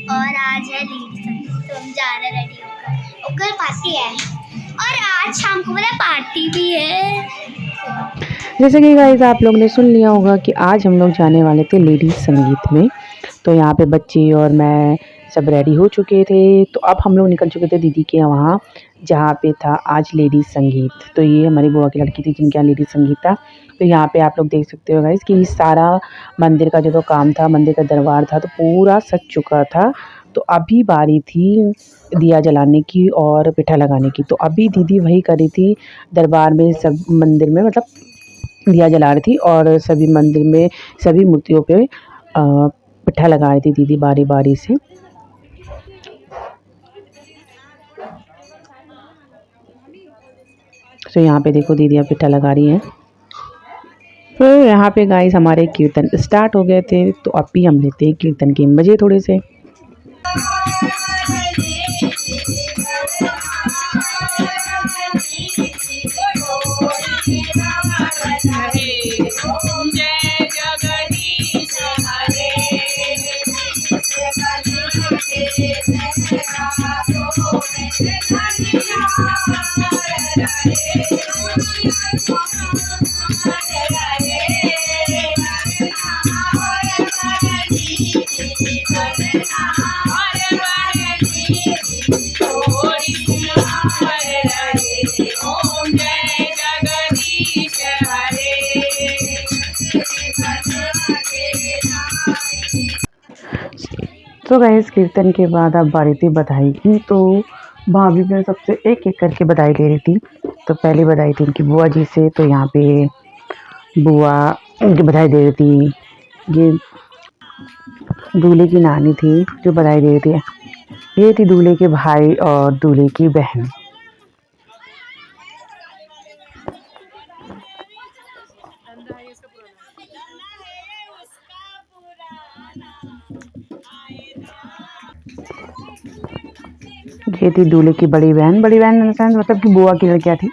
और आज है लीड संगीत, तो हम जा रहे रेडी होकर। ओकर पार्टी है और आज शाम को मेरा पार्टी भी है। जैसे कि गाइस आप लोग ने सुन लिया होगा कि आज हम लोग जाने वाले थे लेडीज संगीत में। तो यहाँ पे बच्चे और मैं सब रेडी हो चुके थे। तो अब हम लोग निकल चुके थे दीदी के वहाँ, जहाँ पे था आज लेडीज संगीत। तो ये हमारी बुआ की लड़की थी जिनके यहाँ लेडीज संगीत था। तो यहाँ पे आप लोग देख सकते हो गाइस कि सारा मंदिर का जो काम था, मंदिर का दरबार था, तो पूरा सज चुका था। तो अभी बारी थी दिया जलाने की और पिठा लगाने की। तो अभी दीदी वही करी थी दरबार में, सब मंदिर में मतलब दिया जला रही थी और सभी मंदिर में सभी मूर्तियों पे पिठा लगा रही थी दीदी बारी बारी से। तो यहाँ पे देखो दीदी पिठा लगा रही हैं। फिर यहाँ पे गाइस हमारे कीर्तन स्टार्ट हो गए थे। तो अब भी हम लेते हैं कीर्तन के मजे थोड़े से। तो गाइस कीर्तन के बाद अब बारी थी बधाई की। तो भाभी ने सबसे एक एक करके बधाई ले रही थी। तो पहली बधाई थी उनकी बुआ जी से। तो यहाँ पे बुआ उनकी बधाई दे रही थी। ये दूल्हे की नानी थी जो बधाई दे रही थी। ये थी दूल्हे के भाई और दूल्हे की बहन। ये थी दूल्हे की बड़ी बहन मतलब कि बुआ की लड़कियां थी।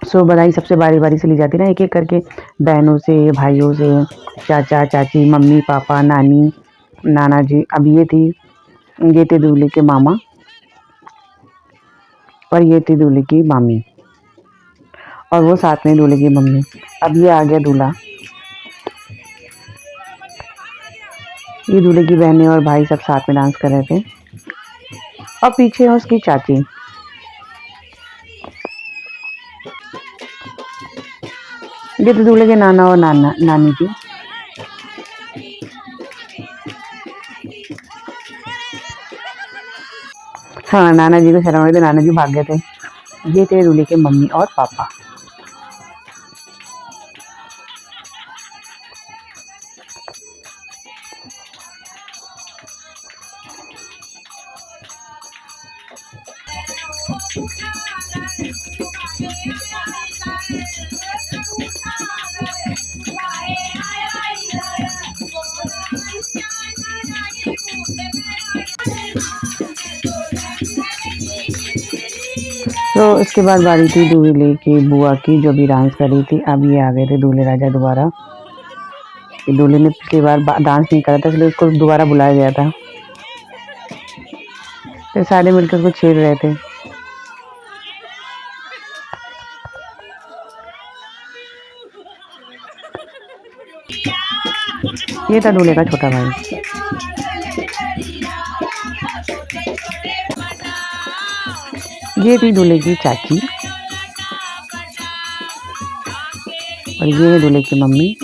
सो बधाई सबसे बारी बारी से ली जाती ना, एक एक करके, बहनों से, भाइयों से, चाचा चाची, मम्मी पापा, नानी नाना जी। अब ये थे दूल्हे के मामा और ये थी दूल्हे की मामी और वो साथ में दूल्हे की मम्मी। अब ये आ गया दूल्हा। ये दूल्हे की बहनें और भाई सब साथ में डांस कर रहे थे और पीछे है उसकी चाची। ये तो दूल्हे के नाना और नानी जी। हाँ, नाना जी को शर्म आ रही थी, नाना जी भाग गए थे। ये थे दूल्हे के मम्मी और पापा। तो इसके बाद बारी थी दूल्हे की बुआ की जो भी डांस कर रही थी। अब ये आ गए थे दूल्हे राजा दोबारा। दूल्हे ने पिछली बार डांस नहीं करा था इसलिए उसको दोबारा बुलाया गया था। तो सारे मिलकर उसको छेड़ रहे थे। ये था दूल्हे का छोटा भाई। ये थी दूल्हे की चाची और ये है दूल्हे की मम्मी।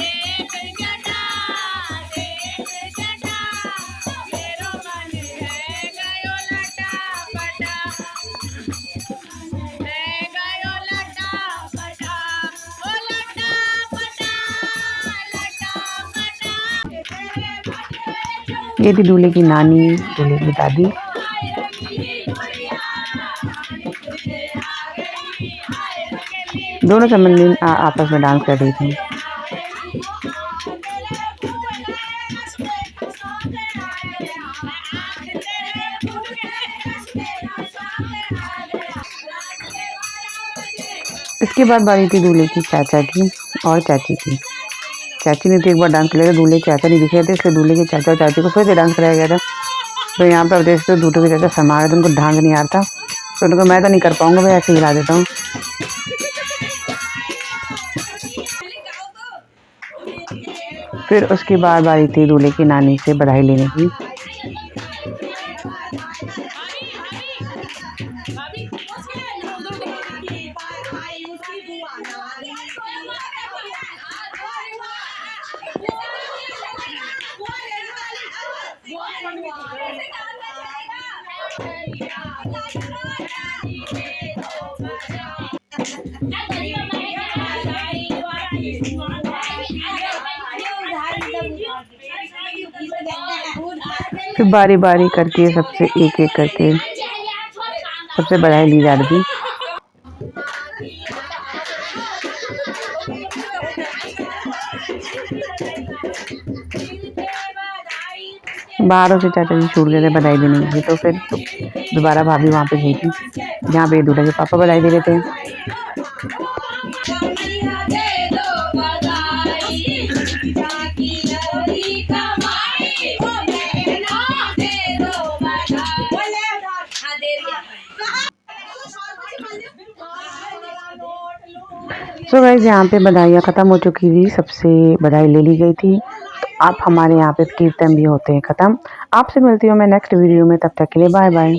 ये थी दूल्हे की नानी, दूल्हे की दादी। दोनों संबंधी आपस में डांस कर रही थी। इसके बाद बारी थी दूल्हे की चाचा की और चाची की। चाची ने तो एक बार डांस किया था, दूल्हे के चाचा नहीं दिखे थे, इसलिए दूल्हे के चाचा और चाची को फिर से डांस कराया गया था। तो यहाँ पर अब देखते हो दूल्हे के चाचा शर्मा रहे थे, उनको डांस नहीं आता, तो उनको मैं तो नहीं कर पाऊँगा, मैं ऐसे हिला देता हूँ। फिर उसके बाद बारी थी दूल्हे की नानी से बधाई लेने की। फिर बारी बारी करके सबसे एक एक करके सबसे बधाई ली जा रही थी। बाहरों से चाचा जी छूट गए थे बधाई देने के लिए, तो फिर दोबारा भाभी वहाँ पे गई थी जहाँ पे दूल्हे के पापा बधाई दे रहे थे। सो गाइस यहाँ पे बधाइयाँ ख़त्म हो चुकी थी, सबसे बधाई ले ली गई थी। तो अब हमारे यहाँ पे कीर्तन भी होते हैं ख़त्म। आपसे मिलती हूँ मैं नेक्स्ट वीडियो में, तब तक के लिए बाय बाय।